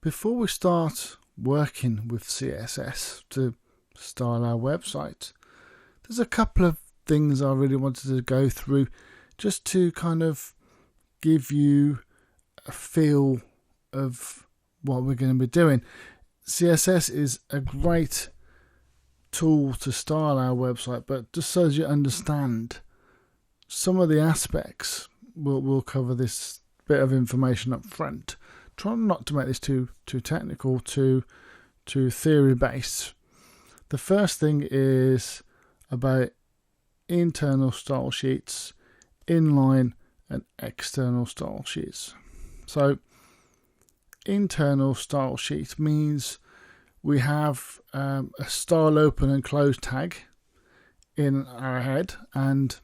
Before we start working with CSS to style our website, there's a couple of things I really wanted to go through just to kind of give you a feel of what we're going to be doing. CSS is a great tool to style our website, but just so as you understand some of the aspects, we'll cover this bit of information up front. Try not to make this too technical, too theory based. The first thing is about internal style sheets, inline and external style sheets. So internal style sheet means we have a style open and close tag in our head, and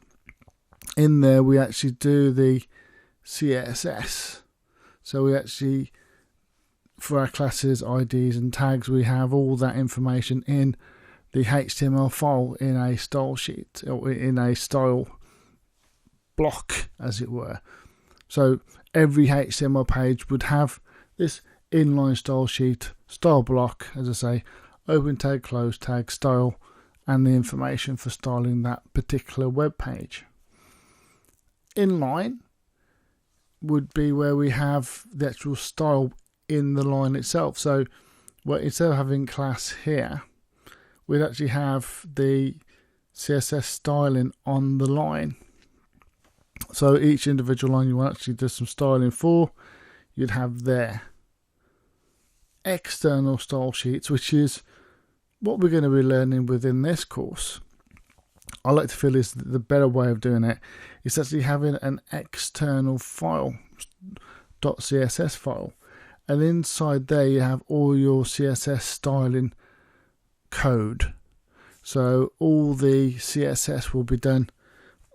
in there we actually do the CSS. So we actually, for our classes, IDs and tags, we have all that information in the HTML file in a style sheet, or in a style block, as it were. So every HTML page would have this inline style sheet, style block, as I say, open tag, close tag, style, and the information for styling that particular web page. Inline would be where we have the actual style in the line itself. So instead of having class here, we'd actually have the CSS styling on the line. So each individual line you want actually do some styling for, you'd have there. External style sheets, which is what we're going to be learning within this course, I like to feel is the better way of doing it. It's actually having an external file, .css file, and inside there you have all your CSS styling code. So all the CSS will be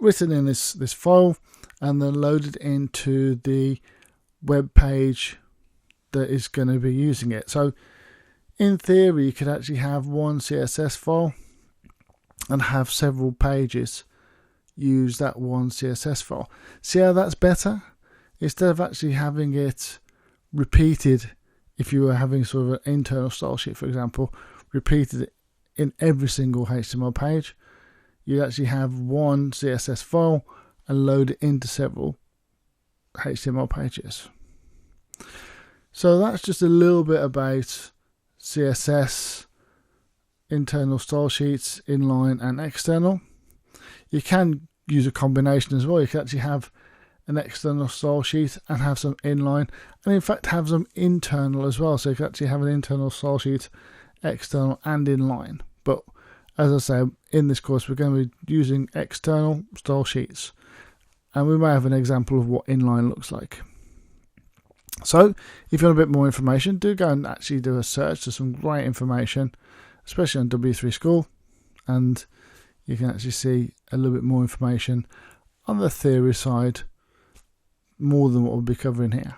written in this file and then loaded into the web page that is going to be using it. So in theory you could actually have one CSS file and have several pages use that one CSS file. See how that's better? Instead of actually having it repeated, if you were having sort of an internal style sheet, for example, repeated in every single HTML page, you actually have one CSS file and load it into several HTML pages. So that's just a little bit about CSS, internal style sheets, inline and external. You can use a combination as well. You can actually have an external style sheet and have some inline, and in fact have some internal as well. So you can actually have an internal style sheet, external and inline. But as I say, in this course we're going to be using external style sheets, and we may have an example of what inline looks like. So if you want a bit more information, do go and actually do a search. There's some great information, especially on W3 School, and you can actually see a little bit more information on the theory side, more than what we'll be covering here.